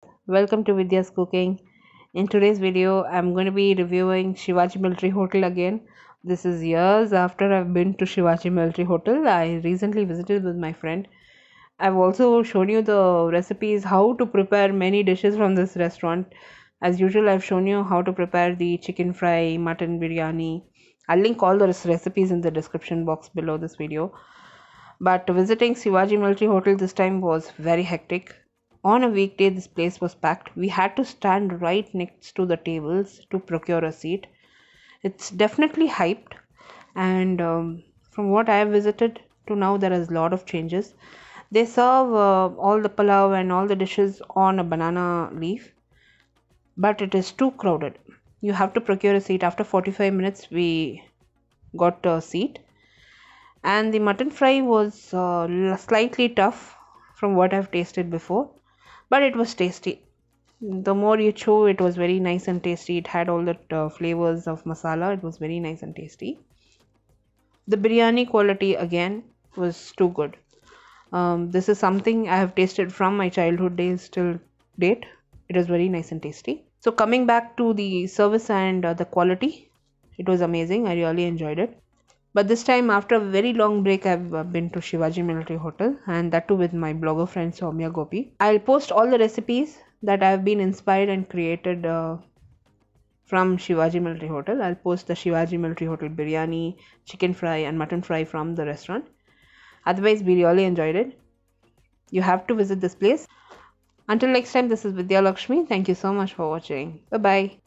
Welcome to Vidyascooking. In today's video, I'm going to be reviewing Shivaji Military Hotel again. This is years after I've been to Shivaji Military Hotel. I recently visited with my friend. I've also shown you the recipes, how to prepare many dishes from this restaurant. As usual, I've shown you how to prepare the chicken fry, mutton biryani. I'll link all the recipes in the description box below this video. But visiting Shivaji Military Hotel this time was very hectic. On a weekday, this place was packed. We had to stand right next to the tables to procure a seat. It's definitely hyped, and from what I have visited to now, there is a lot of changes. They serve all the pulao and all the dishes on a banana leaf, but it is too crowded. You have to procure a seat. After 45 minutes, we got a seat, and the mutton fry was slightly tough from what I've tasted before, but it was tasty. The more you chew, it was very nice and tasty. It had all the flavors of masala. It was very nice and tasty. The biryani quality again was too good. This is something I have tasted from my childhood days till date. It was very nice and tasty. So coming back to the service and the quality, it was amazing. I really enjoyed it. But this time, after a very long break, I've been to Shivaji Military Hotel, and that too with my blogger friend Sowmya Gopi. I'll post all the recipes that I've been inspired and created from Shivaji Military Hotel. I'll post the Shivaji Military Hotel biryani, chicken fry, and mutton fry from the restaurant. Otherwise, we really enjoyed it. You have to visit this place. Until next time, this is Vidya Lakshmi. Thank you so much for watching. Bye bye.